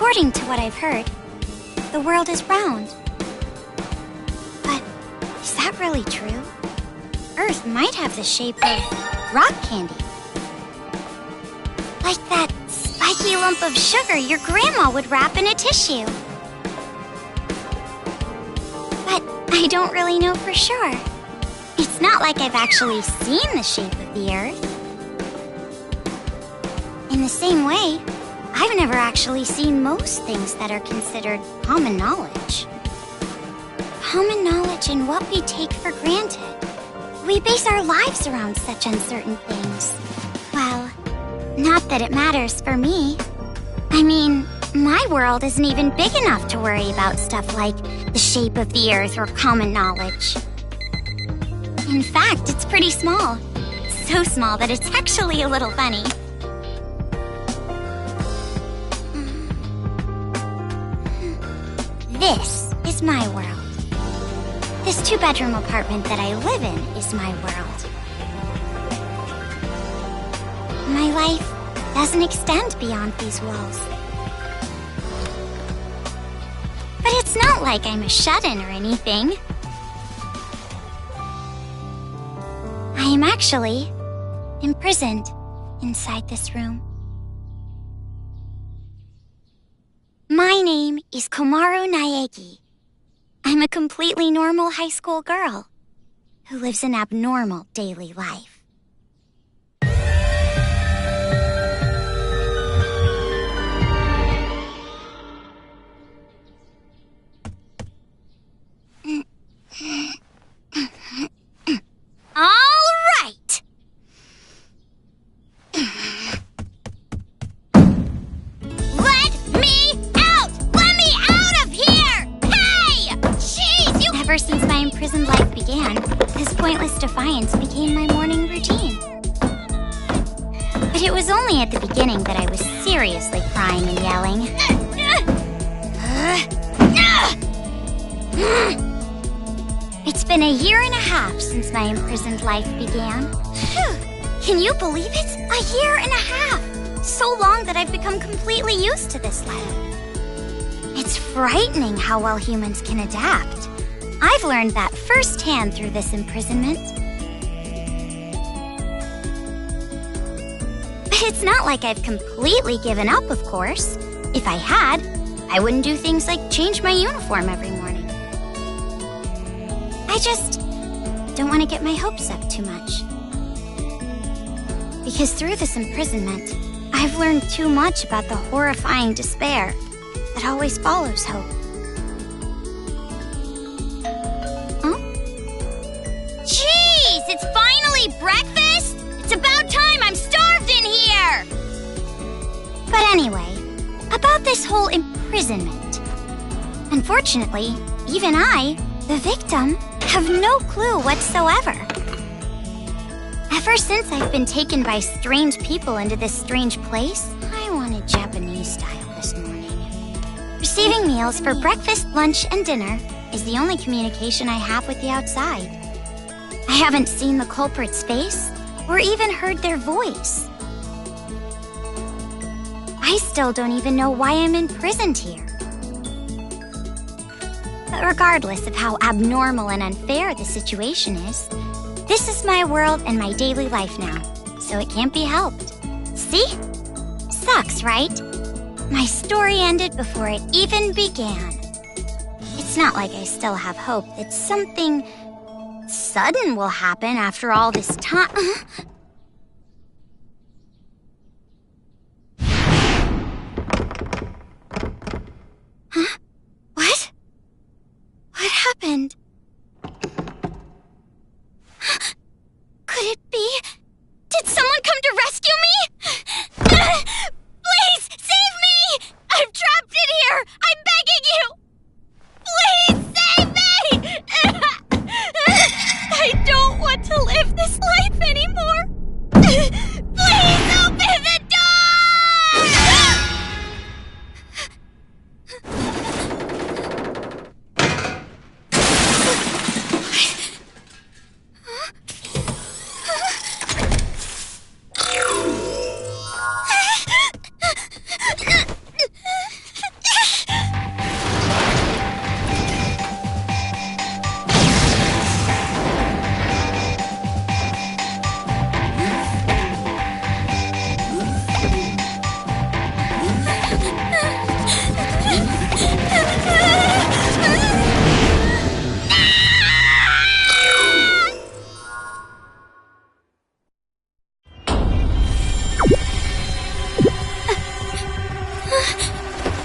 According to what I've heard, the world is round. But is that really true? Earth might have the shape of rock candy. Like that spiky lump of sugar your grandma would wrap in a tissue. But I don't really know for sure. It's not like I've actually seen the shape of the Earth. In the same way, I've never actually seen most things that are considered common knowledge. Common knowledge in what we take for granted. We base our lives around such uncertain things. Well, not that it matters for me. I mean, my world isn't even big enough to worry about stuff like the shape of the Earth or common knowledge. In fact, it's pretty small. So small that it's actually a little funny. This is my world. This two-bedroom apartment that I live in is my world. My life doesn't extend beyond these walls. But it's not like I'm a shut-in or anything. I am actually imprisoned inside this room. My name is Komaru Naegi. I'm a completely normal high school girl who lives an abnormal daily life. All right! Ever since my imprisoned life began, this pointless defiance became my morning routine. But it was only at the beginning that I was seriously crying and yelling. It's been a year and a half since my imprisoned life began. Can you believe it? A year and a half! So long that I've become completely used to this life. It's frightening how well humans can adapt. I've learned that firsthand through this imprisonment. But it's not like I've completely given up, of course. If I had, I wouldn't do things like change my uniform every morning. I just don't want to get my hopes up too much. Because through this imprisonment, I've learned too much about the horrifying despair that always follows hope. It's finally breakfast! It's about time! I'm starved in here! But anyway, about this whole imprisonment. Unfortunately, even I, the victim, have no clue whatsoever. Ever since I've been taken by strange people into this strange place, I wanted Japanese style this morning. Receiving meals for breakfast, lunch, and dinner is the only communication I have with the outside. I haven't seen the culprit's face or even heard their voice. I still don't even know why I'm imprisoned here. But regardless of how abnormal and unfair the situation is, this is my world and my daily life now, so it can't be helped. See? Sucks, right? My story ended before it even began. It's not like I still have hope that something sudden will happen after all this time. Huh? What? What happened? Could it be? Did someone come to rescue me? Please, save me! I'm trapped in here! I'm begging you! Please save me! I don't want to live this life anymore.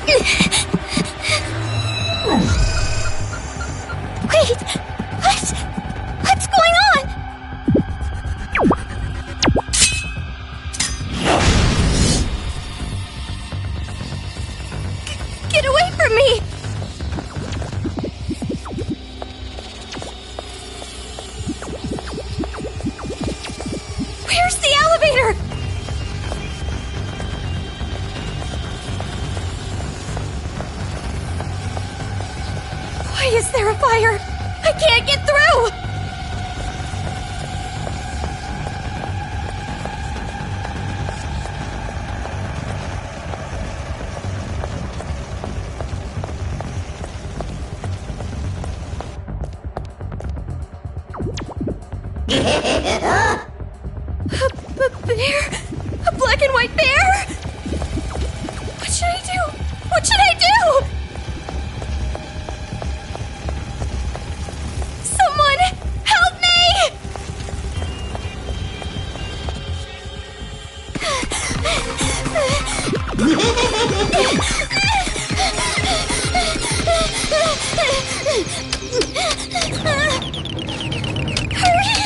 Wait! What's going on? Get away from me! Where's the elevator? Why is there a fire? I can't get through! A bear? A black and white bear? What should I do? What should I do? Someone help me! Hurry!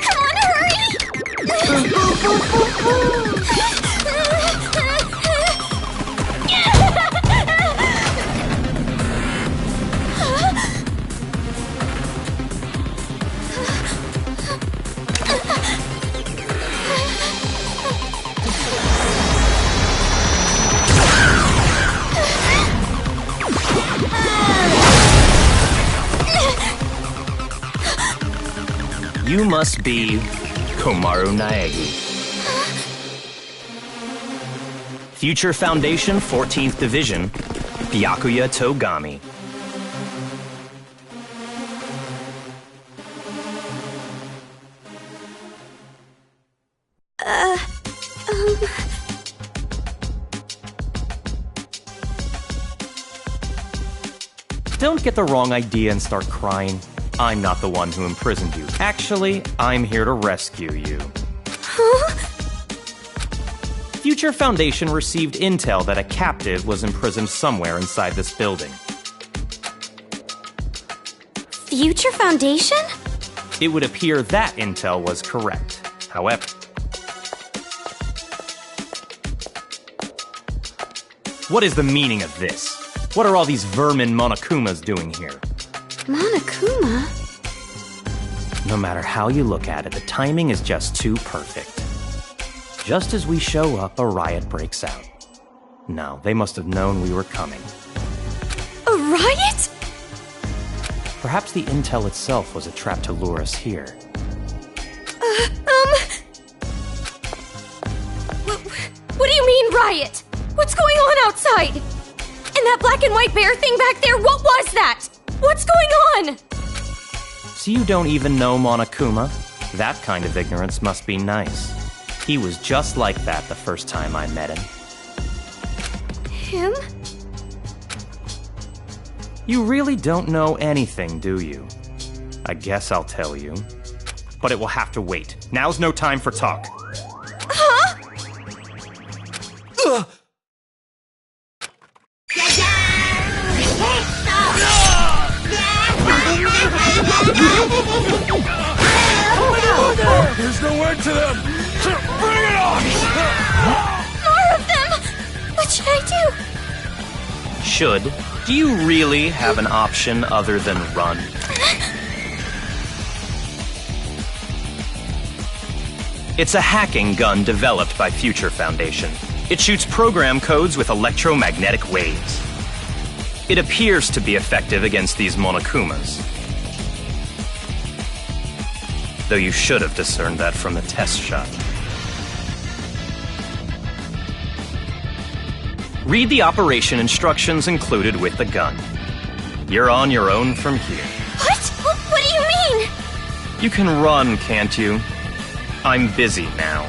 Come on, hurry! You must be Komaru Naegi. Future Foundation 14th Division, Byakuya Togami. Don't get the wrong idea and start crying. I'm not the one who imprisoned you. Actually, I'm here to rescue you. Huh? Future Foundation received intel that a captive was imprisoned somewhere inside this building. Future Foundation? It would appear that intel was correct. However, what is the meaning of this? What are all these vermin Monokumas doing here? Monokuma? No matter how you look at it, the timing is just too perfect. Just as we show up, a riot breaks out. No, they must have known we were coming. A riot? Perhaps the intel itself was a trap to lure us here. What do you mean, riot? What's going on outside? And that black and white bear thing back there, what was that? What's going on? So you don't even know Monokuma? That kind of ignorance must be nice. He was just like that the first time I met him. Him? You really don't know anything, do you? I guess I'll tell you. But it will have to wait. Now's no time for talk. Huh? Ugh. There's no end to them! Bring it on! More of them! What should I do? Should? Do you really have an option other than run? It's a hacking gun developed by Future Foundation. It shoots program codes with electromagnetic waves. It appears to be effective against these Monokumas. Though you should have discerned that from the test shot. Read the operation instructions included with the gun. You're on your own from here. What? What do you mean? You can run, can't you? I'm busy now.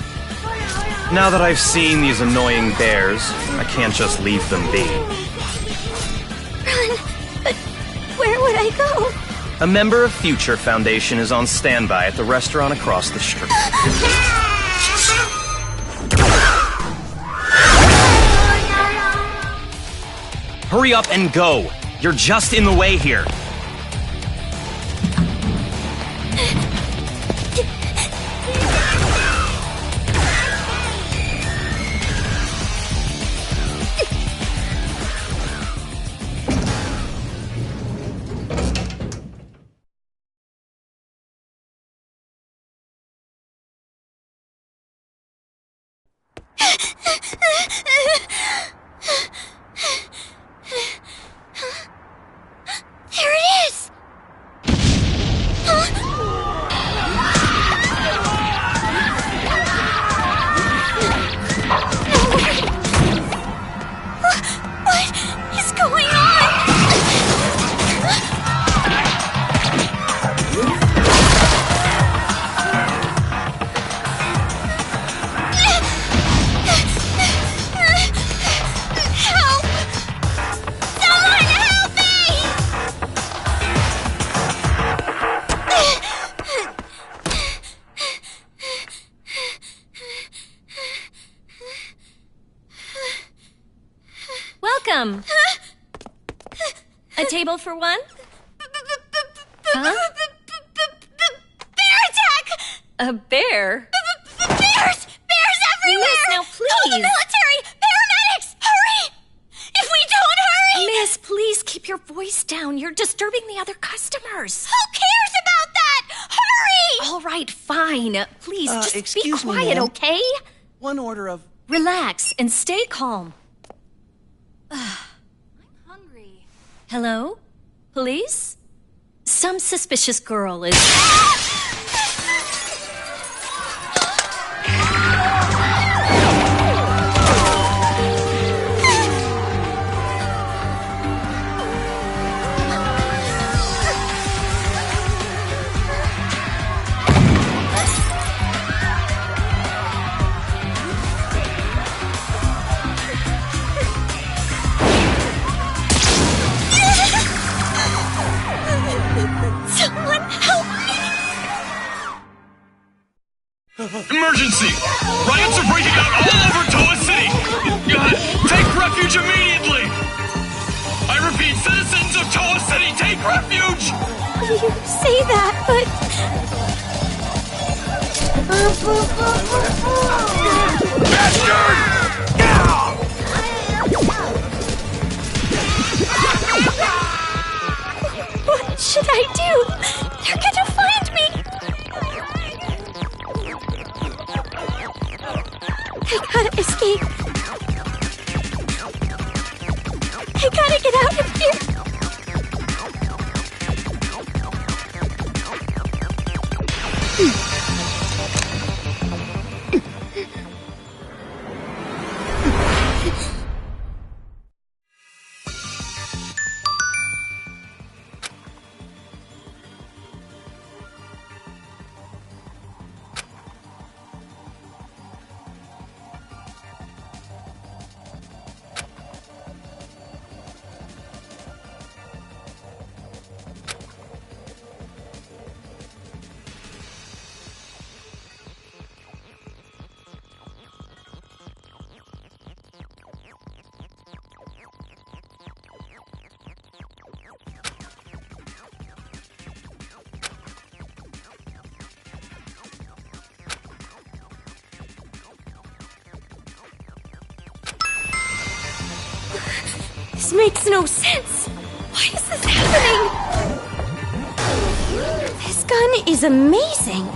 Now that I've seen these annoying bears, I can't just leave them be. Run? But where would I go? A member of Future Foundation is on standby at the restaurant across the street. Hurry up and go. You're just in the way here. There it is! What is going on? Help! Someone help me! Welcome. A table for one? Huh? Bear attack! A bear? Bears! Bears everywhere! Miss, now Call the please. military! Paramedics! Hurry! If we don't hurry! Miss, please keep your voice down. You're disturbing the other customers. Who cares about that? Hurry! All right, fine. Please, just be excuse me, quiet, ma'am. okay? One order of... Relax and stay calm. I'm hungry. Hello? Police? Some suspicious girl is... Someone help me! Emergency! Riots are breaking out all over Toa City! Take refuge immediately! I repeat, citizens of Toa City, take refuge! You say that, but... What should I do? They're gonna find me! I gotta escape. I gotta get out of here. This makes no sense. Why is this happening? This gun is amazing.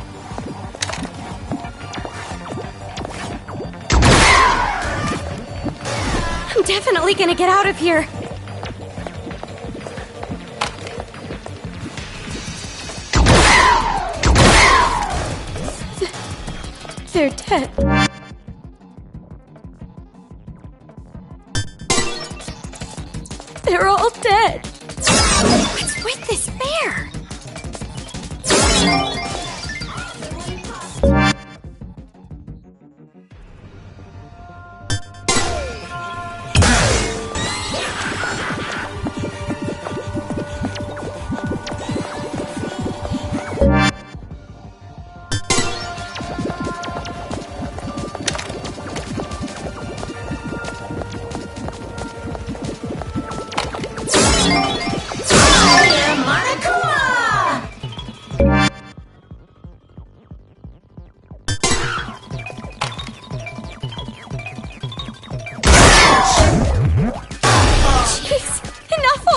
I'm definitely gonna get out of here. They're dead. They're all dead. What's with this bear?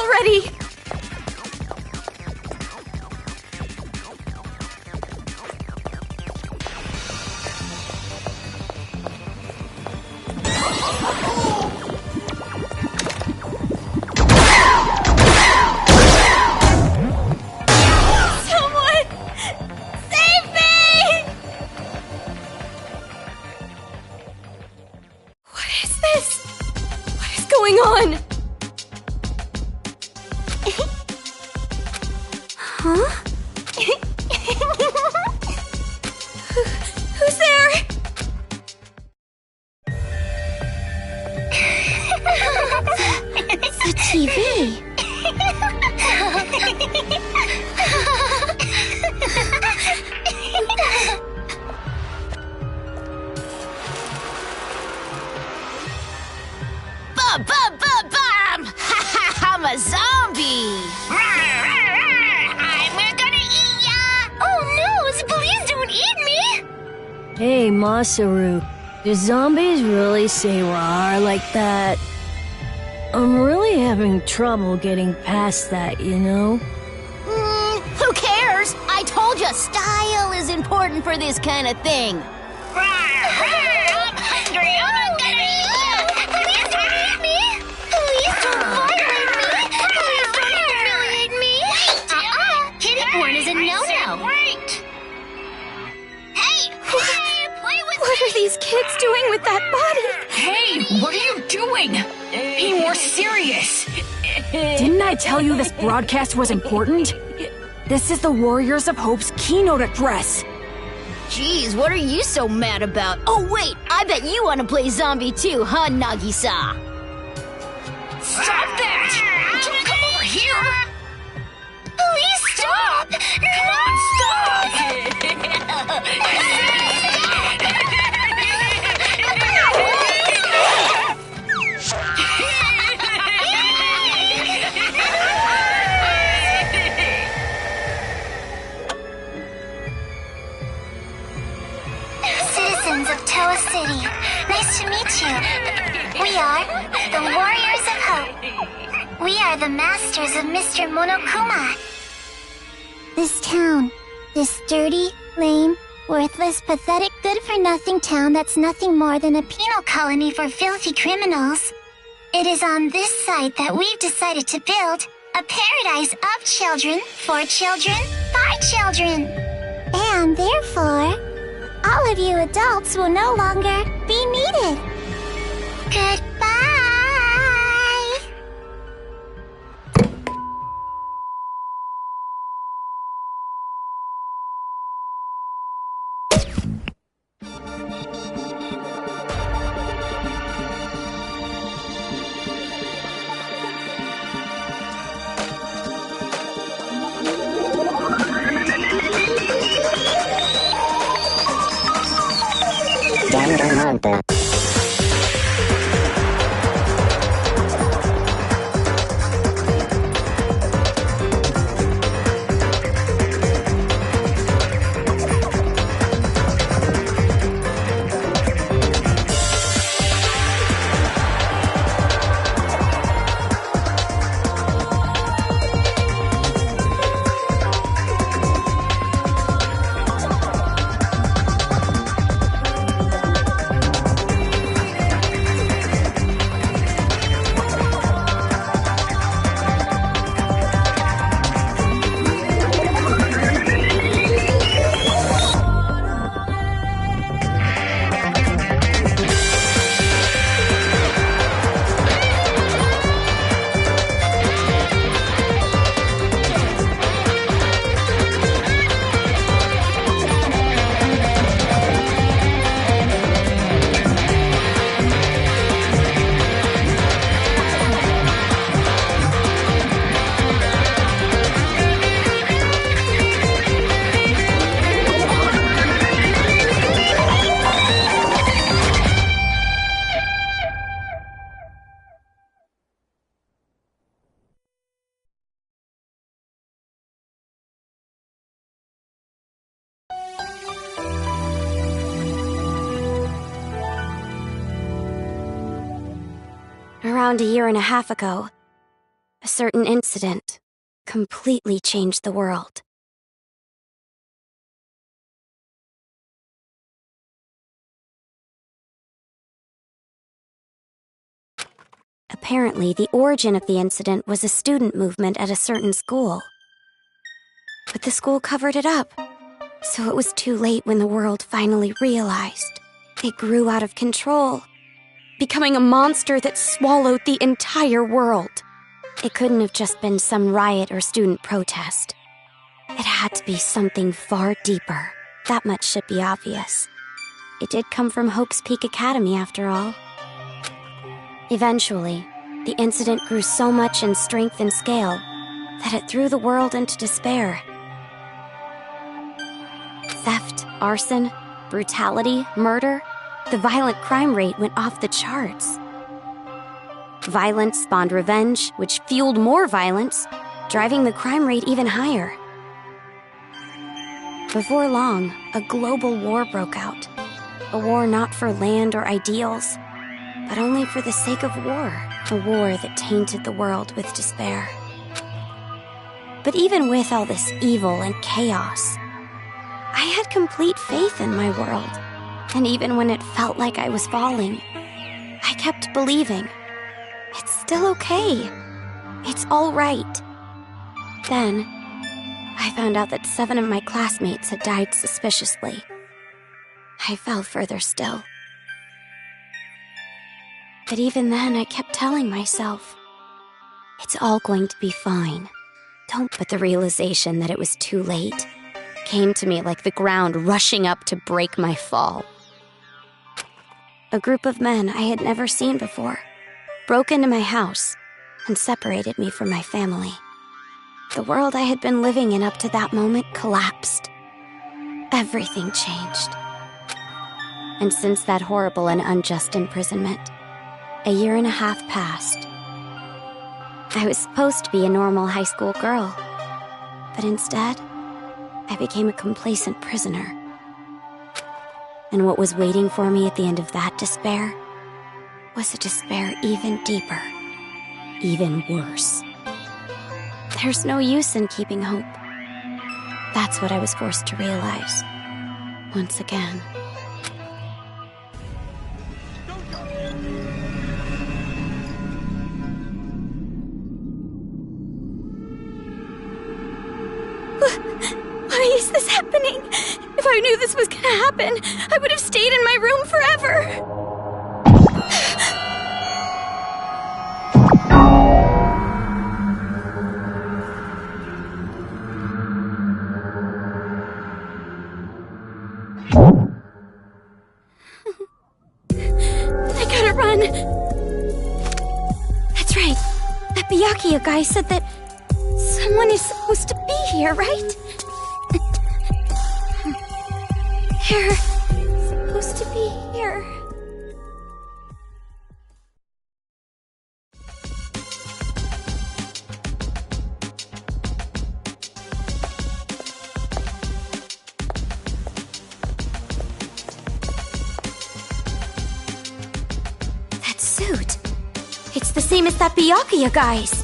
already! Someone! Save me! What is this? What is going on? Huh? Who's there? It's the TV. Bum, bum, bum, bum! I'm a zombie! We're gonna eat ya! Oh no, please don't eat me! Hey, Masaru, do zombies really say rawr like that? I'm really having trouble getting past that, you know? Who cares? I told you, style is important for this kind of thing. I'm hungry. I'm gonna eat you. Please don't eat me! Please don't violate me! Please don't humiliate me! Kitty porn is a no-no! Wait! Hey! Play with What are these kids doing with that body? Hey, what are you doing? Be more serious. Didn't I tell you this broadcast was important? This is the Warriors of Hope's keynote address. Jeez, what are you so mad about? Oh, wait, I bet you want to play zombie too, huh, Nagisa? Stop that! Don't come over here! Please stop! Come on, stop! Citizens of Toa City, nice to meet you. We are the Warriors of Hope. We are the masters of Mr. Monokuma. This town, this dirty, lame, worthless, pathetic, good-for-nothing town that's nothing more than a penal colony for filthy criminals. It is on this site that we've decided to build a paradise of children, for children, by children. And therefore, all of you adults will no longer be needed. Goodbye! Danganronpa. Around a year and a half ago, A certain incident completely changed the world. Apparently, the origin of the incident was a student movement at a certain school. But the school covered it up, so it was too late when the world finally realized. It grew out of control, becoming a monster that swallowed the entire world. It couldn't have just been some riot or student protest. It had to be something far deeper. That much should be obvious. It did come from Hope's Peak Academy, after all. Eventually, the incident grew so much in strength and scale that it threw the world into despair. Theft, arson, brutality, murder, the violent crime rate went off the charts. Violence spawned revenge, which fueled more violence, driving the crime rate even higher. Before long, a global war broke out. A war not for land or ideals, but only for the sake of war. A war that tainted the world with despair. But even with all this evil and chaos, I had complete faith in my world. And even when it felt like I was falling, I kept believing. It's still okay. It's all right. Then, I found out that 7 of my classmates had died suspiciously. I fell further still. But even then, I kept telling myself, it's all going to be fine. But the realization that it was too late came to me like the ground rushing up to break my fall. A group of men I had never seen before broke into my house and separated me from my family. The world I had been living in up to that moment collapsed. Everything changed. And since that horrible and unjust imprisonment, a 1.5 years passed. I was supposed to be a normal high school girl, but instead, I became a complacent prisoner. And what was waiting for me at the end of that despair was a despair even deeper, even worse. There's no use in keeping hope. That's what I was forced to realize, once again. Why is this happening? If I knew this was gonna happen, I would have stayed in my room forever. I gotta run. That's right. That Byakuya guy said that someone is supposed to be here, right? They're supposed to be here. That suit. It's the same as that Byakuya guy's.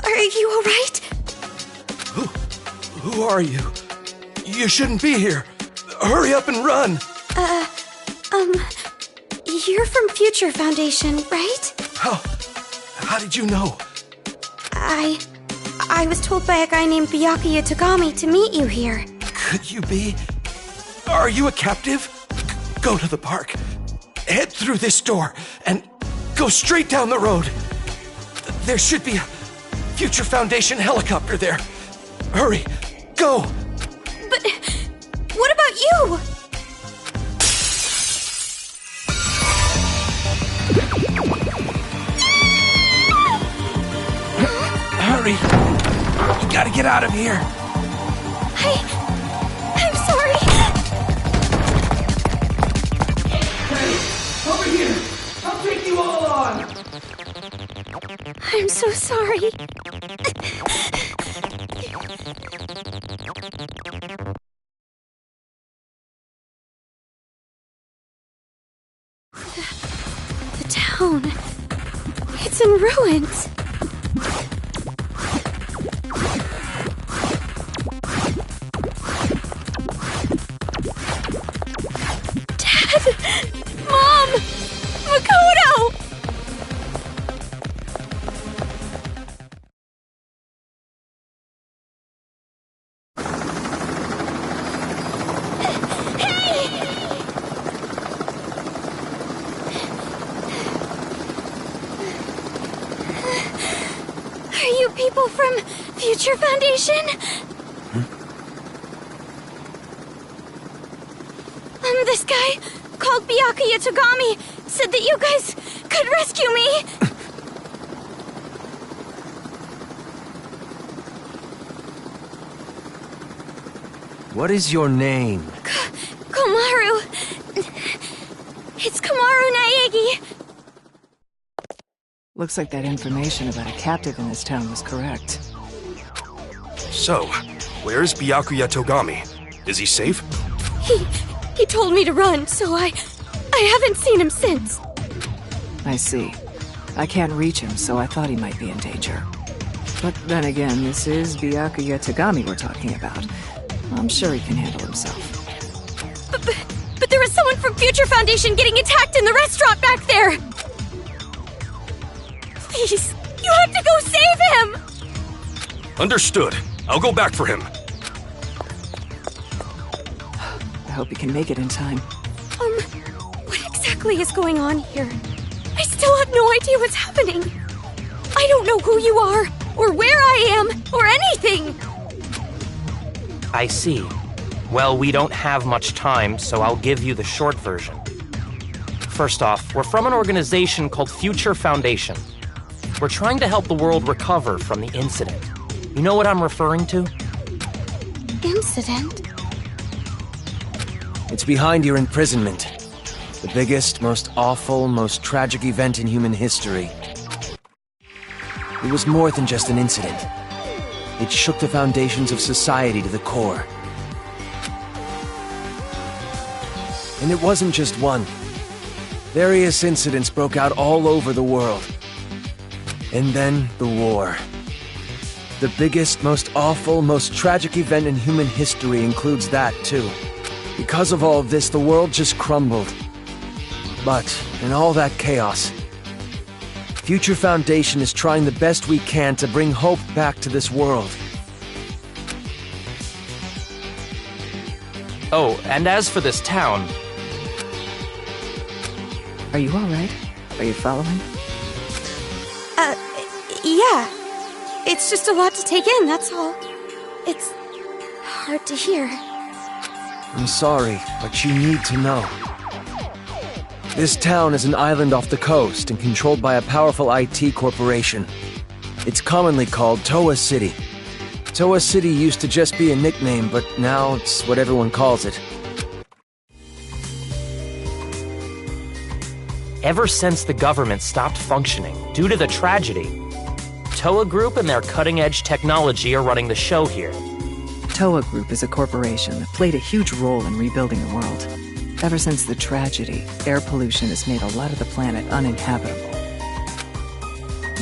Are you alright? Who are you? You shouldn't be here. Hurry up and run. You're from Future Foundation, right? How did you know? I was told by a guy named Byakuya Tagami to meet you here. Could you be? Are you a captive? Go to the park. Head through this door and go straight down the road. There should be a Future Foundation helicopter there. Hurry, go! But what about you? Hurry! You gotta get out of here! I'm sorry! Hey, over here! I'll take you all on! I'm so sorry. The town. It's in ruins. Dad! Mom! Makoto! Are you people from Future Foundation? This guy, called Byakuya Togami, said that you guys could rescue me. What is your name? Komaru. It's Komaru Naegi. Looks like that information about a captive in this town was correct. So, where's Byakuya Togami? Is he safe? He told me to run, so I haven't seen him since. I see. I can't reach him, so I thought he might be in danger. But then again, this is Byakuya Togami we're talking about. I'm sure he can handle himself. But there was someone from Future Foundation getting attacked in the restaurant back there! Please, you have to go save him! Understood. I'll go back for him. I hope he can make it in time. What exactly is going on here? I still have no idea what's happening. I don't know who you are, or where I am, or anything! I see. Well, we don't have much time, so I'll give you the short version. First off, we're from an organization called Future Foundation. We're trying to help the world recover from the incident. You know what I'm referring to? Incident? It's behind your imprisonment. The biggest, most awful, most tragic event in human history. It was more than just an incident. It shook the foundations of society to the core. And it wasn't just one. Various incidents broke out all over the world. And then the war. The biggest, most awful, most tragic event in human history includes that, too. Because of all of this, the world just crumbled. But, in all that chaos, Future Foundation is trying the best we can to bring hope back to this world. Oh, and as for this town... Are you alright? Are you following? Yeah. It's just a lot to take in, that's all. It's hard to hear. I'm sorry, but you need to know. This town is an island off the coast and controlled by a powerful IT corporation. It's commonly called Toa City. Toa City used to just be a nickname, but now it's what everyone calls it. Ever since the government stopped functioning due to the tragedy, Toa Group and their cutting-edge technology are running the show here. Toa Group is a corporation that played a huge role in rebuilding the world. Ever since the tragedy, air pollution has made a lot of the planet uninhabitable.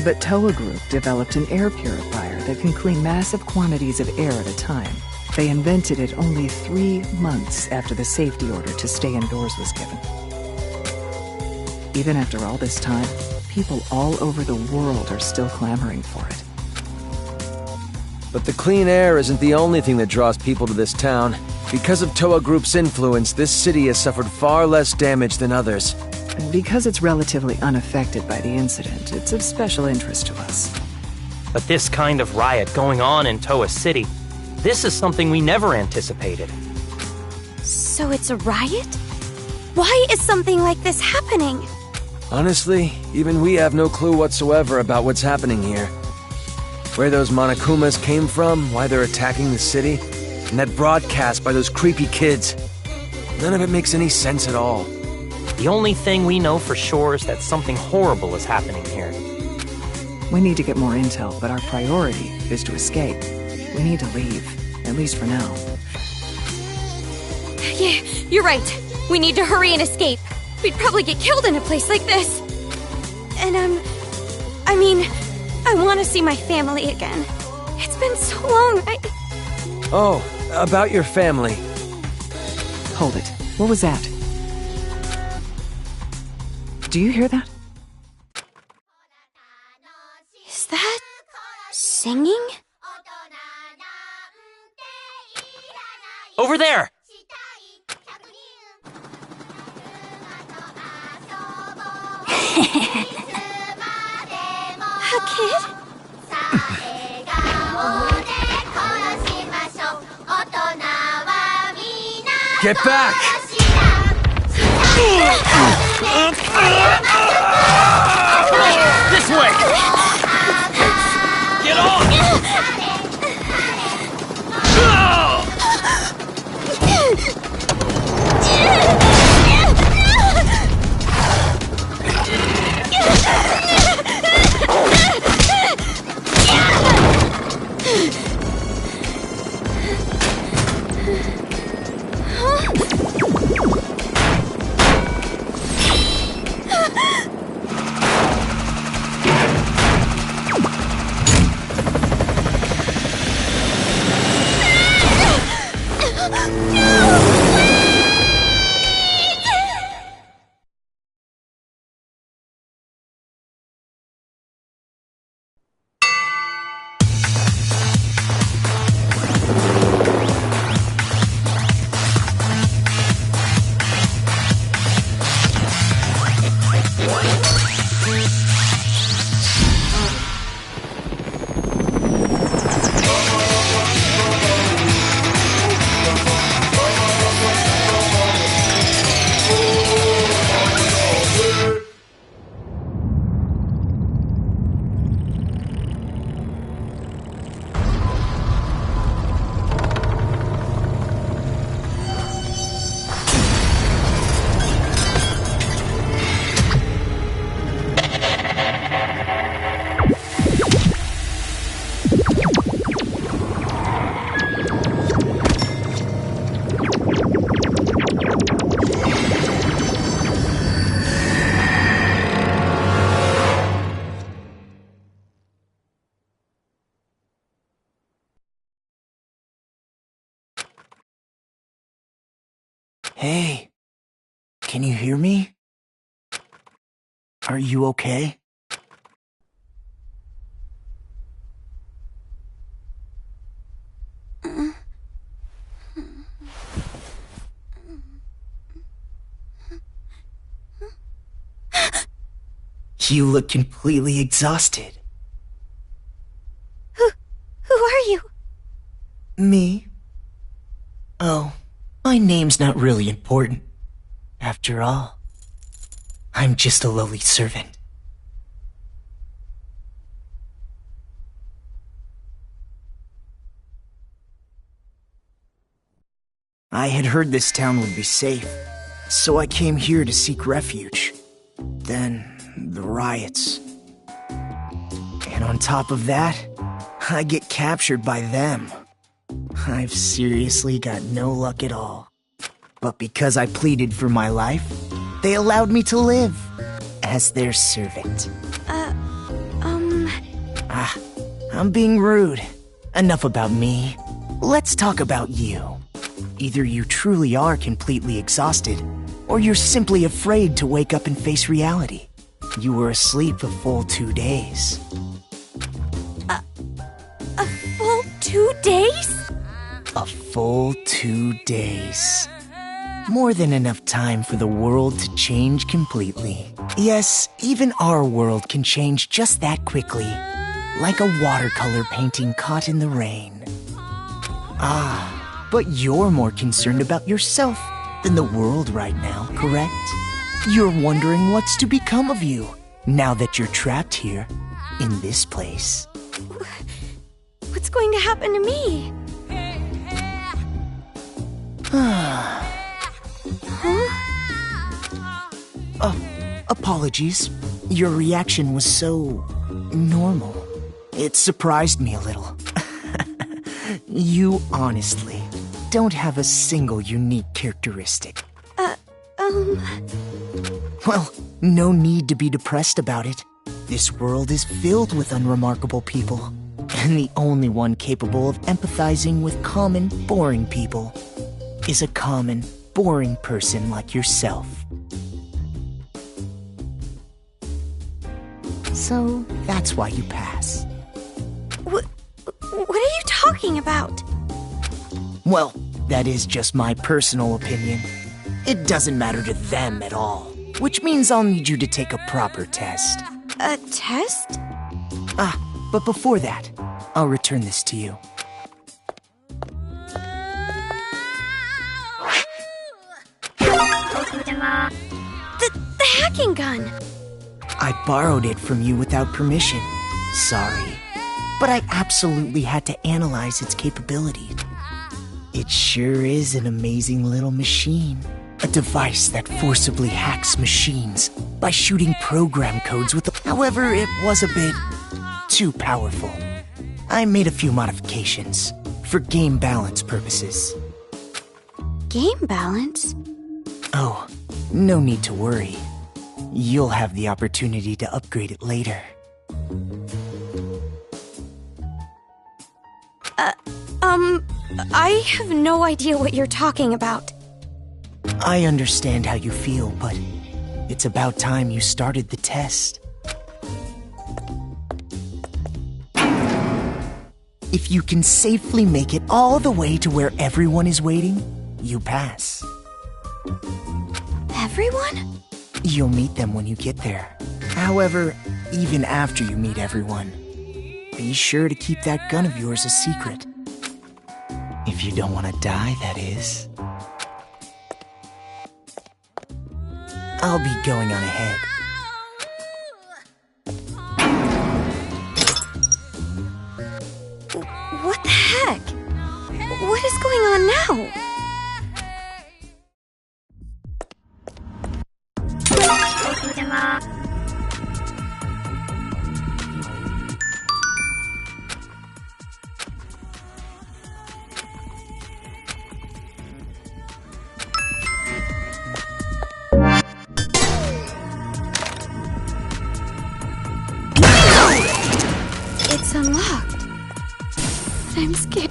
But Toa Group developed an air purifier that can clean massive quantities of air at a time. They invented it only 3 months after the safety order to stay indoors was given. Even after all this time, people all over the world are still clamoring for it. But the clean air isn't the only thing that draws people to this town. Because of Toa Group's influence, this city has suffered far less damage than others. And because it's relatively unaffected by the incident, it's of special interest to us. But this kind of riot going on in Toa City, this is something we never anticipated. So it's a riot? Why is something like this happening? Honestly, even we have no clue whatsoever about what's happening here. Where those Monokumas came from, why they're attacking the city, and that broadcast by those creepy kids. None of it makes any sense at all. The only thing we know for sure is that something horrible is happening here. We need to get more intel, but our priority is to escape. We need to leave, at least for now. Yeah, you're right. We need to hurry and escape. We'd probably get killed in a place like this. And I want to see my family again. It's been so long. Oh, about your family. Hold it. What was that? Do you hear that? Is that singing? Over there! A kid? Get back! This way! Get on! Hey, can you hear me? Are you okay? You look completely exhausted. Who are you? Me? Oh, my name's not really important. After all, I'm just a lowly servant. I had heard this town would be safe, so I came here to seek refuge. Then, the riots. And on top of that, I get captured by them. I've seriously got no luck at all. But because I pleaded for my life, they allowed me to live as their servant. I'm being rude. Enough about me. Let's talk about you. Either you truly are completely exhausted, or you're simply afraid to wake up and face reality. You were asleep a full 2 days. A full 2 days? A full 2 days. More than enough time for the world to change completely. Yes, even our world can change just that quickly. Like a watercolor painting caught in the rain. But you're more concerned about yourself than the world right now, correct? You're wondering what's to become of you now that you're trapped here in this place. What's going to happen to me? Apologies. Your reaction was so normal. It surprised me a little. You honestly don't have a single unique characteristic. Well, no need to be depressed about it. This world is filled with unremarkable people, and the only one capable of empathizing with common, boring people is a common, boring person like yourself. So, that's why you pass. What are you talking about? Well, that is just my personal opinion. It doesn't matter to them at all, which means I'll need you to take a proper test. A test? But before that, I'll return this to you. The hacking gun! I borrowed it from you without permission. Sorry. But I absolutely had to analyze its capabilities. It sure is an amazing little machine. A device that forcibly hacks machines by shooting program codes with the... However, it was a bit too powerful. I made a few modifications for game balance purposes. Game balance? Oh, no need to worry. You'll have the opportunity to upgrade it later. I have no idea what you're talking about. I understand how you feel, but it's about time you started the test. If you can safely make it all the way to where everyone is waiting, you pass. Everyone? You'll meet them when you get there. However, even after you meet everyone, be sure to keep that gun of yours a secret. If you don't want to die, that is. I'll be going on ahead. What the heck? What is going on now? It's unlocked. But I'm scared.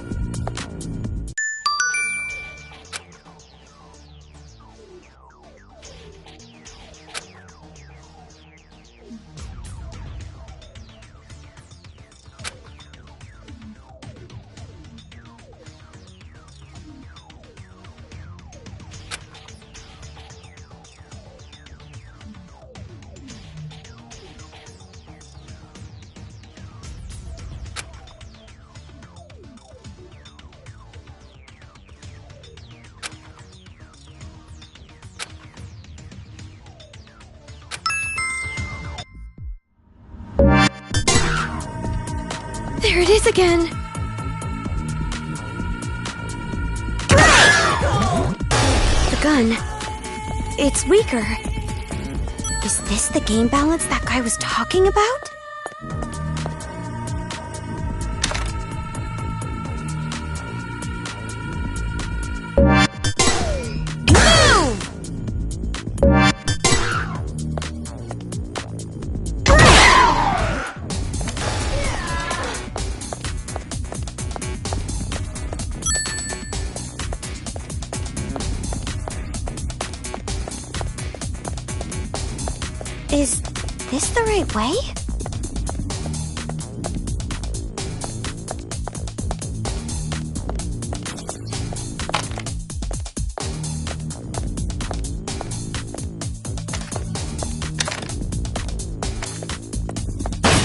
There it is again! The gun. It's weaker. Is this the game balance that guy was talking about? Is this the right way?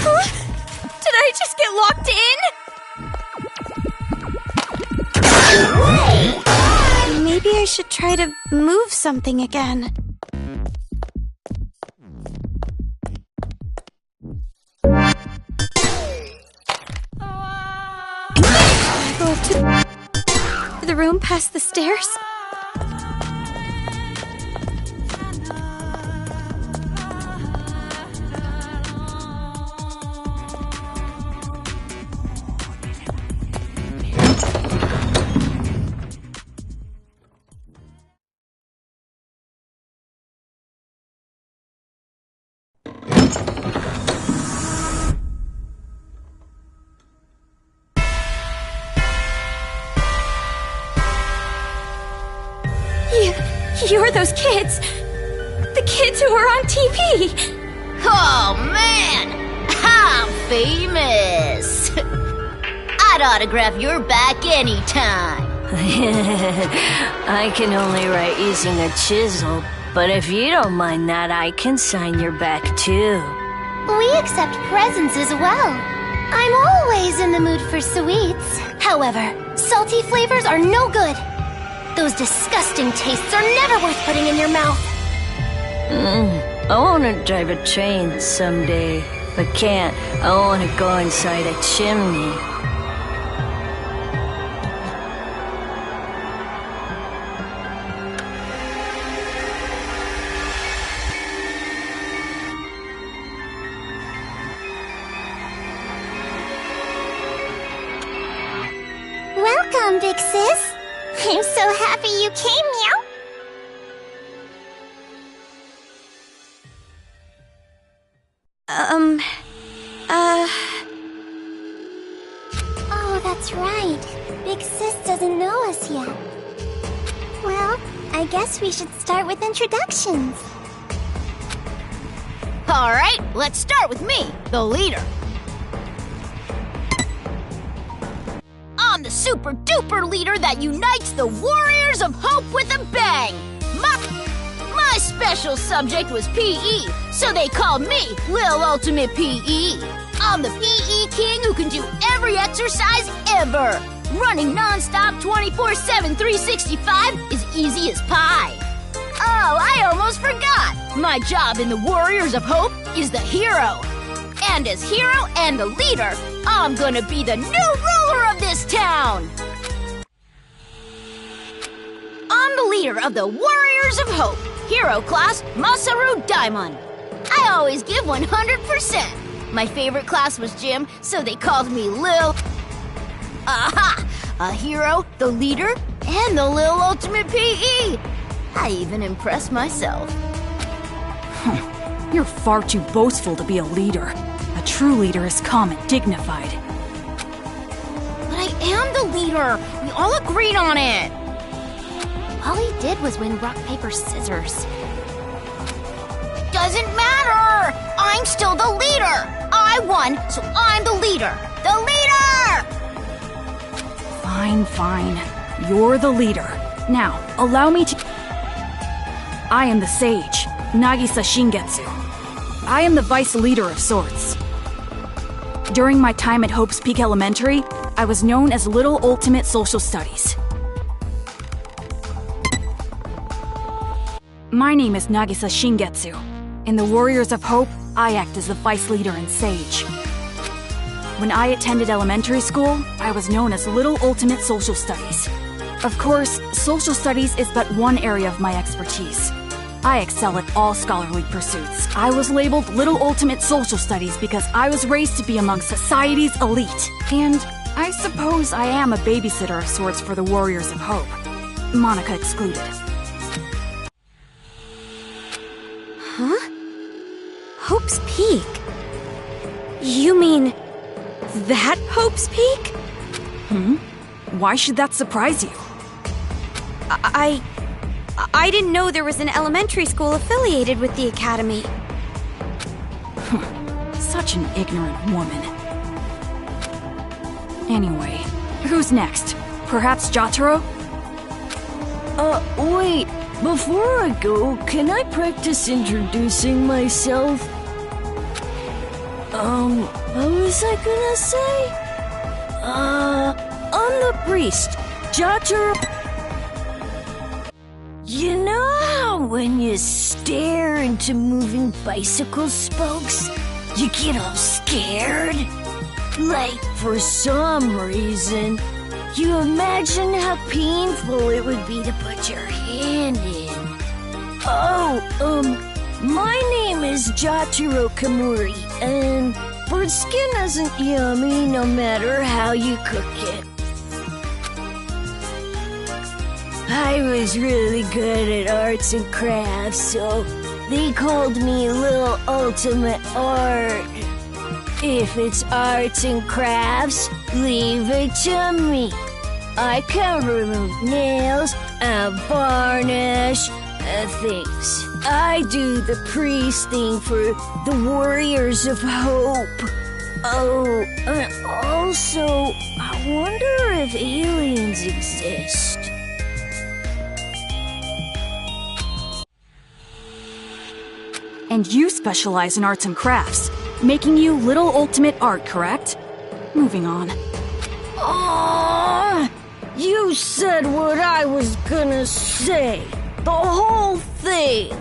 Huh? Did I just get locked in? Maybe I should try to move something again. The room past the stairs? those kids. The kids who were on TV. Oh, man! I'm famous! I'd autograph your back anytime. I can only write using a chisel, but if you don't mind that, I can sign your back too. We accept presents as well. I'm always in the mood for sweets. However, salty flavors are no good. Those disgusting tastes are never worth putting in your mouth. I want to drive a train someday, but can't. I want to go inside a chimney. Welcome, Big Sis. I'm so happy you came, Meow. Oh, that's right. Big Sis doesn't know us yet. Well, I guess we should start with introductions. Alright, let's start with me, the leader. I'm the super-duper leader that unites the Warriors of Hope with a bang! My special subject was PE, so they called me Lil Ultimate PE. I'm the PE king who can do every exercise ever. Running non-stop 24/7 365 is easy as pie. Oh, I almost forgot! My job in the Warriors of Hope is the hero. And as hero and the leader, I'm gonna be the new ruler of this town! I'm the leader of the Warriors of Hope, hero class Masaru Daimon. I always give 100%. My favorite class was gym, so they called me Lil... Aha! A hero, the leader, and the Lil Ultimate PE. I even impressed myself. You're far too boastful to be a leader. A true leader is calm and dignified. But I am the leader. We all agreed on it. All he did was win rock, paper, scissors. Doesn't matter! I'm still the leader! I won, so I'm the leader! The leader! Fine. You're the leader. Now, allow me to... I am the sage, Nagisa Shingetsu. I am the vice leader of sorts. During my time at Hope's Peak Elementary, I was known as Little Ultimate Social Studies. My name is Nagisa Shingetsu. In the Warriors of Hope, I act as the vice leader and sage. When I attended elementary school, I was known as Little Ultimate Social Studies. Of course, social studies is but one area of my expertise. I excel at all scholarly pursuits. I was labeled Little Ultimate Social Studies because I was raised to be among society's elite. And I suppose I am a babysitter of sorts for the Warriors of Hope. Monica excluded. Huh? Hope's Peak? You mean... that Hope's Peak? Why should that surprise you? I didn't know there was an elementary school affiliated with the academy. Such an ignorant woman. Anyway, who's next? Perhaps Jotaro? Wait. Before I go, can I practice introducing myself? What was I gonna say? I'm the priest, Jotaro. You know how when you stare into moving bicycle spokes, you get all scared? Like, for some reason, you imagine how painful it would be to put your hand in. My name is Jotaro Kamuri, and bird skin isn't yummy no matter how you cook it. I was really good at arts and crafts, so they called me Lil Ultimate Art. If it's arts and crafts, leave it to me. I can remove nails and varnish Thanks. I do the priest thing for the Warriors of Hope. Oh, also, I wonder if aliens exist. And you specialize in arts and crafts, making you Little Ultimate Art, correct? Moving on. You said what I was gonna say. The whole thing.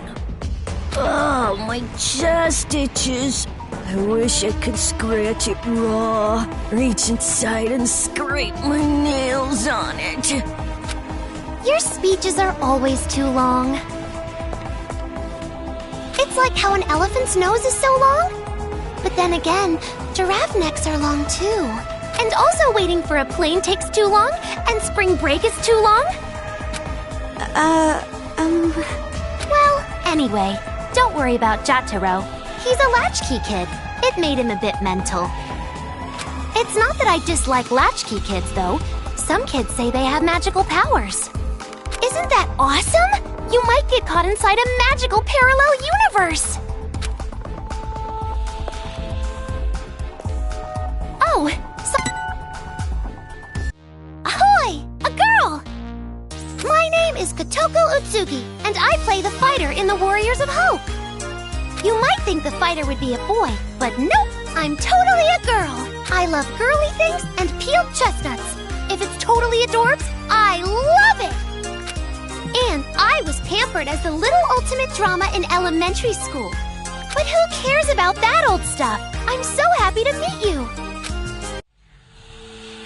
Oh, my chest itches. I wish I could scratch it raw, reach inside and scrape my nails on it. Your speeches are always too long. It's like how an elephant's nose is so long. But then again, giraffe necks are long too. And also waiting for a plane takes too long, and spring break is too long. Well, anyway, don't worry about Jotaro. He's a latchkey kid. It made him a bit mental. It's not that I dislike latchkey kids, though. Some kids say they have magical powers. Isn't that awesome? You might get caught inside a magical parallel universe! Oh, Ahoy! A girl! My name is Kotoko Utsugi, and I play the fighter in the Warriors of Hope. You might think the fighter would be a boy, but nope, I'm totally a girl. I love girly things and peeled chestnuts. If it's totally adorbs, I love it! And I was pampered as the little ultimate drama in elementary school. But who cares about that old stuff? I'm so happy to meet you!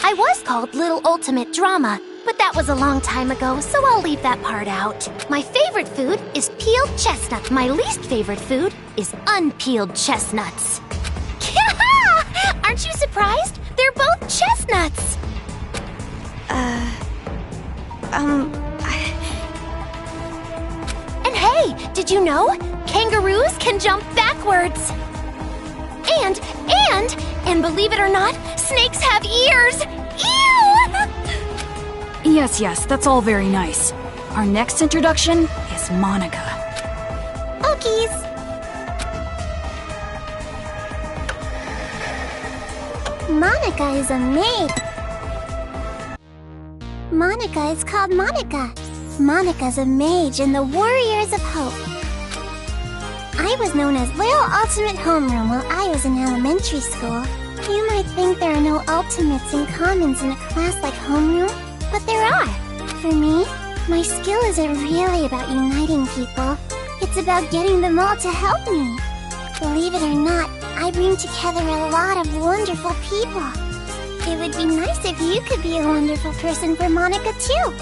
I was called Little Ultimate Drama, but that was a long time ago, so I'll leave that part out. My favorite food is peeled chestnut. My least favorite food is unpeeled chestnuts. Aren't you surprised? They're both chestnuts! And hey, did you know? Kangaroos can jump backwards! And believe it or not, snakes have ears! Ew! Yes, that's all very nice. Our next introduction is Monica. Okies! Monica is a maid. Monica is called Monica. Monica's a mage in the Warriors of Hope. I was known as Little Ultimate Homeroom while I was in elementary school. You might think there are no ultimates and commons in a class like homeroom, but there are. For me, my skill isn't really about uniting people. It's about getting them all to help me. Believe it or not, I bring together a lot of wonderful people. It would be nice if you could be a wonderful person for Monica too.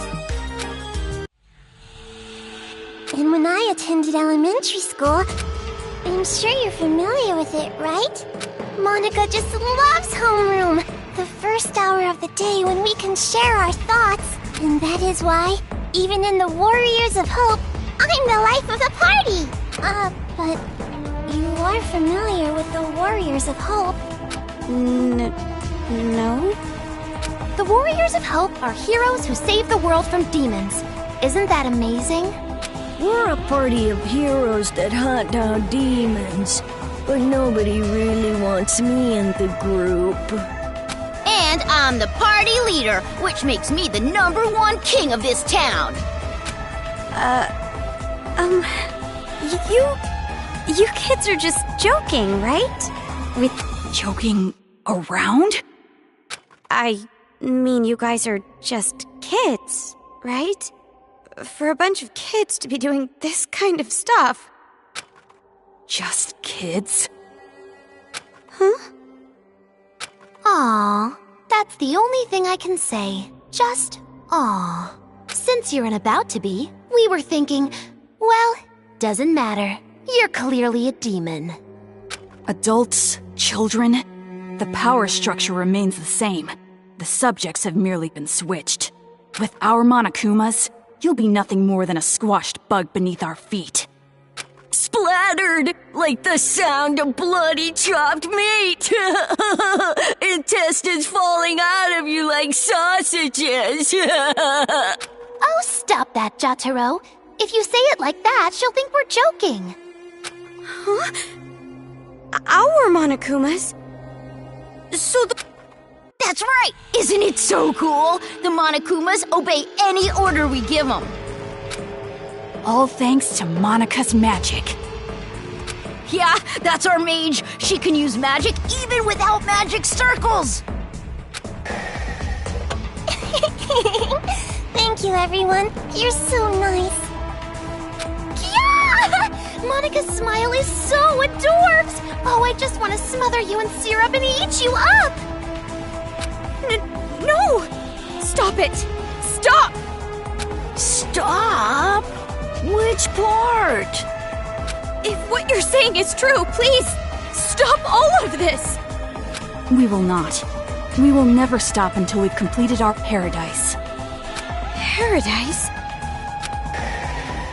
And when I attended elementary school, I'm sure you're familiar with it, right? Monica just loves homeroom, the first hour of the day when we can share our thoughts. And that is why, even in the Warriors of Hope, I'm the life of the party! But you are familiar with the Warriors of Hope? No? The Warriors of Hope are heroes who save the world from demons. Isn't that amazing? We're a party of heroes that hunt down demons, but nobody really wants me in the group. And I'm the party leader, which makes me the #1 king of this town. You kids are just joking, right? With joking around? I mean, you guys are just kids, right? For a bunch of kids to be doing this kind of stuff. Just kids? Huh? Aw, that's the only thing I can say. Just aw. Since you're an about to be, we were thinking, well, doesn't matter. You're clearly a demon. Adults, children, the power structure remains the same. The subjects have merely been switched. With our Monokumas, you'll be nothing more than a squashed bug beneath our feet. Splattered like the sound of bloody chopped meat. Intestines falling out of you like sausages. Oh, stop that, Jotaro. If you say it like that, she'll think we're joking. Huh? Our Monokumas? So That's right! Isn't it so cool? The Monokumas obey any order we give them. All thanks to Monika's magic. Yeah, that's our mage. She can use magic even without magic circles. Thank you, everyone. You're so nice. Yeah! Monica's smile is so adorbs. Oh, I just want to smother you in syrup and eat you up. No! Stop it! Stop! Stop? Which part? If what you're saying is true, please, stop all of this! We will not. We will never stop until we've completed our paradise. Paradise?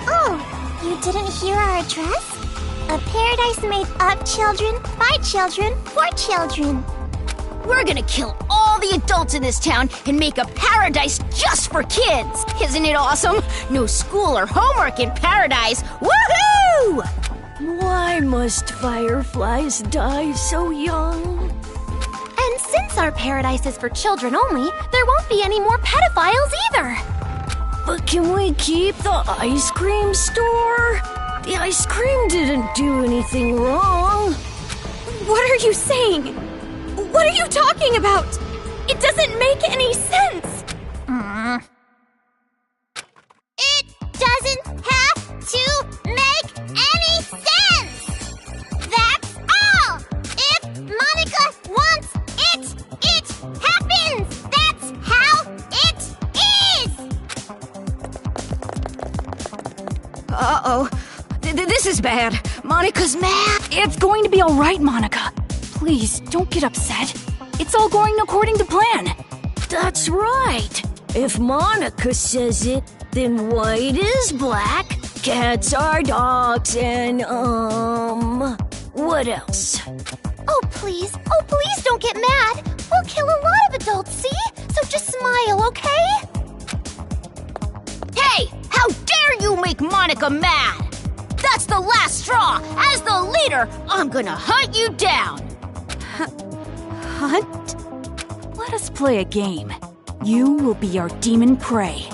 Oh, you didn't hear our address? A paradise made of children, by children, for children. We're gonna kill all the adults in this town and make a paradise just for kids. Isn't it awesome? No school or homework in paradise. Woohoo! Why must fireflies die so young? And since our paradise is for children only, there won't be any more pedophiles either. But can we keep the ice cream store? The ice cream didn't do anything wrong. What are you saying? What are you talking about? It doesn't make any sense. It doesn't have to make any sense. That's all. If Monica wants it, it happens. That's how it is. Uh-oh. This is bad. Monica's mad. It's going to be all right, Monica. Please, don't get upset. It's all going according to plan. That's right. If Monica says it, then white is black, cats are dogs, and, what else? Oh, please don't get mad. We'll kill a lot of adults, see? So just smile, okay? Hey, how dare you make Monica mad? That's the last straw. As the leader, I'm gonna hunt you down. Hunt? Let us play a game. You will be our demon prey.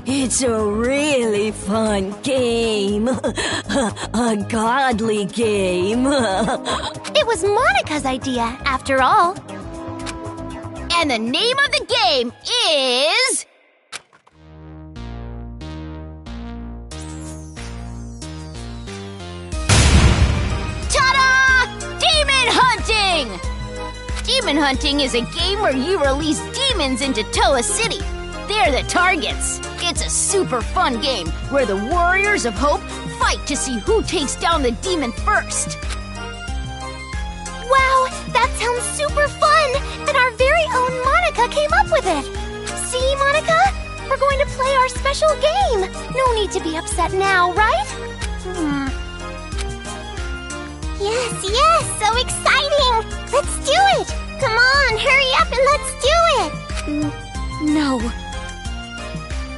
It's a really fun game. A godly game. It was Monica's idea, after all. And the name of the game is... Ta-da! Demon Hunting! Demon Hunting is a game where you release demons into Toa City. They're the targets. It's a super fun game where the Warriors of Hope fight to see who takes down the demon first. Wow, that sounds super fun! And our very own Monica came up with it! See, Monica? We're going to play our special game! No need to be upset now, right? Yes, so exciting! Let's do it! Come on, hurry up and let's do it! No.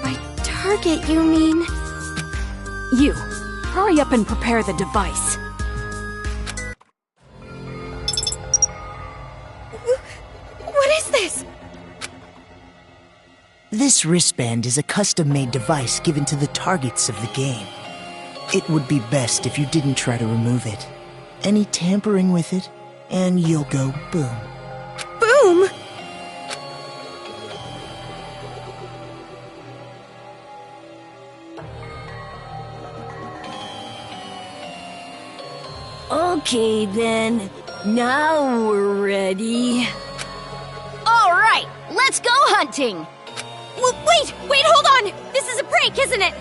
By target, you mean? You, hurry up and prepare the device. What is this? This wristband is a custom-made device given to the targets of the game. It would be best if you didn't try to remove it. Any tampering with it, and you'll go boom. Boom? Okay then, now we're ready. All right, let's go hunting. Wait, hold on! This is a prank, isn't it?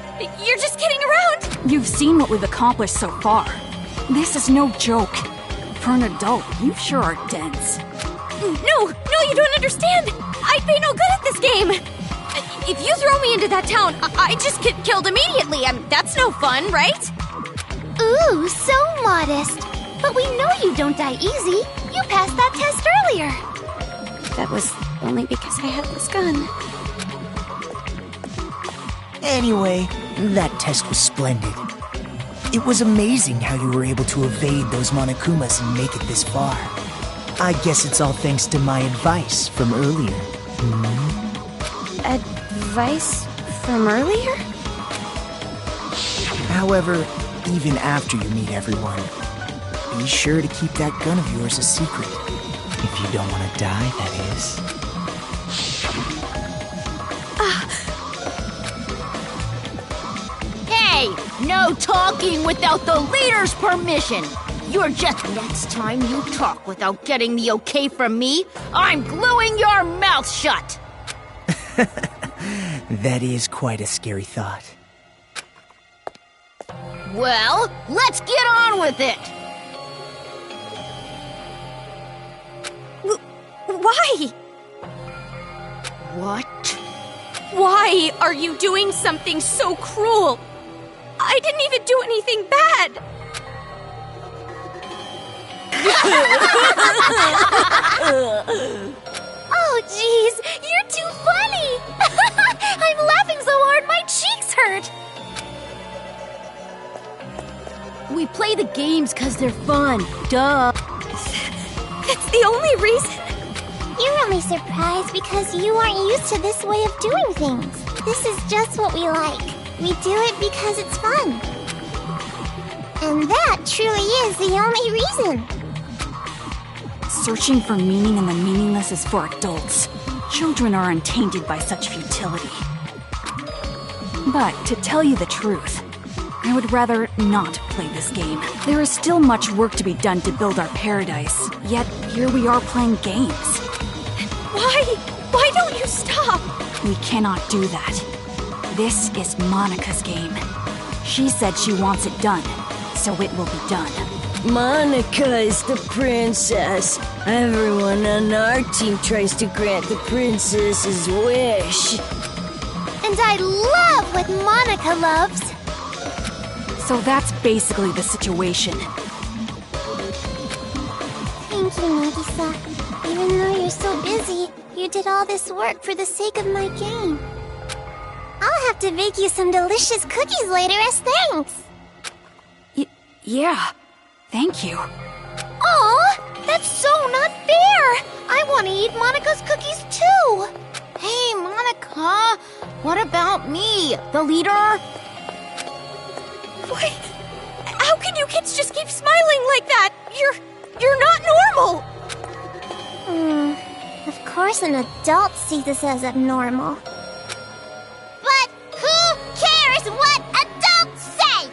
You're just kidding around! You've seen what we've accomplished so far. This is no joke. For an adult, you sure are dense. No, you don't understand! I'd be no good at this game! If you throw me into that town, I just get killed immediately. That's no fun, right? Ooh, so modest. But we know you don't die easy. You passed that test earlier. That was only because I had this gun. Anyway, that test was splendid. It was amazing how you were able to evade those Monokumas and make it this far. I guess it's all thanks to my advice from earlier. Advice from earlier? However, even after you meet everyone, be sure to keep that gun of yours a secret. If you don't want to die, that is. Hey, no talking without the leader's permission. You're just next time you talk without getting the okay from me, I'm gluing your mouth shut. That is quite a scary thought. Well, let's get on with it. Why? What? Why are you doing something so cruel? I didn't even do anything bad. Oh, jeez, you're too funny! I'm laughing so hard my cheeks hurt! We play the games because they're fun. Duh. That's the only reason. You're only surprised because you aren't used to this way of doing things. This is just what we like. We do it because it's fun. And that truly is the only reason. Searching for meaning in the meaningless is for adults. Children are untainted by such futility. But to tell you the truth, I would rather not play this game. There is still much work to be done to build our paradise, yet here we are playing games. Why? Why don't you stop? We cannot do that. This is Monica's game. She said she wants it done, so it will be done. Monica is the princess. Everyone on our team tries to grant the princess's wish. And I love what Monica loves. So that's basically the situation. Thank you, Nagisa. Even though you're so busy, you did all this work for the sake of my game. I'll have to bake you some delicious cookies later as thanks. Yeah. Thank you. Aw, that's so not fair! I want to eat Monica's cookies too! Hey, Monica, what about me, the leader? Wait, how can you kids just keep smiling like that? You're not normal! Of course an adult sees this as abnormal. But who cares what adults say?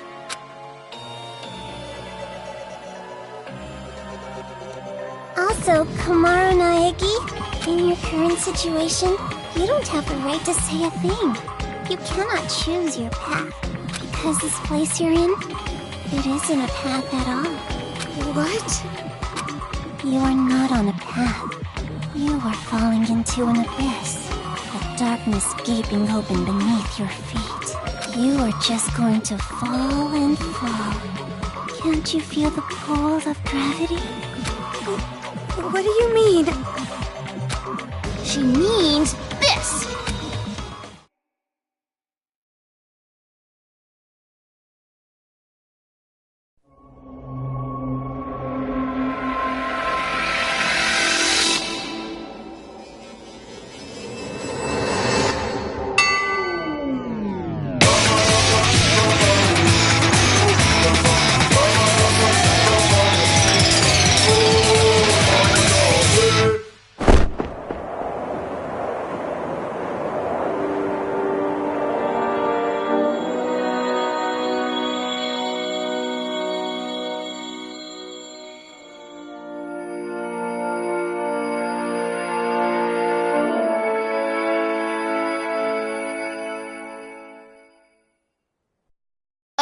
Also, Kamaru Naegi, in your current situation, you don't have the right to say a thing. You cannot choose your path. Because this place you're in, it isn't a path at all. What? You are not on a path. You are falling into an abyss. The darkness gaping open beneath your feet. You are just going to fall and fall. Can't you feel the pull of gravity? What do you mean? She means this.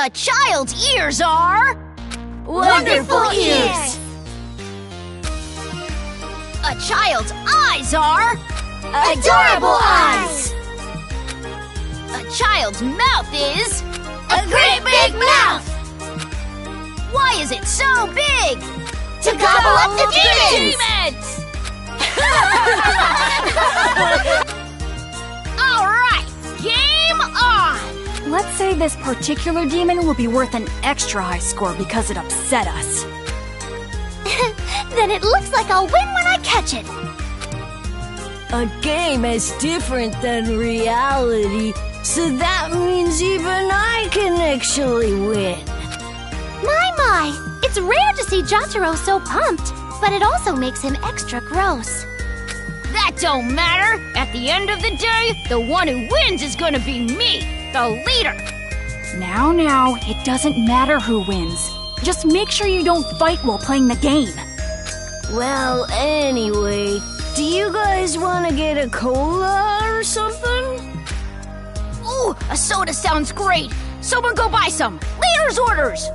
A child's ears are... Wonderful ears! A child's eyes are... Adorable eyes! A child's mouth is... A great big mouth! Why is it so big? To gobble up the demons! All right, game on! Let's say this particular demon will be worth an extra high score because it upset us. Then it looks like I'll win when I catch it. A game is different than reality, so that means even I can actually win. My, it's rare to see Jotaro so pumped, but it also makes him extra gross. That don't matter. At the end of the day, the one who wins is gonna be me, the leader. Now, it doesn't matter who wins. Just make sure you don't fight while playing the game. Well, anyway, do you guys want to get a cola or something? Ooh, a soda sounds great. Someone go buy some. Leader's orders.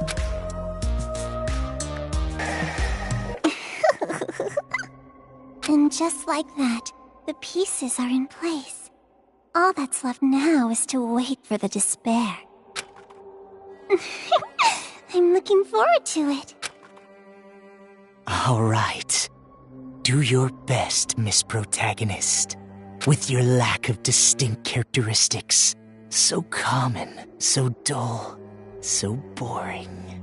And just like that, the pieces are in place. All that's left now is to wait for the despair. I'm looking forward to it. All right. Do your best, Miss Protagonist. With your lack of distinct characteristics. So common, so dull, so boring.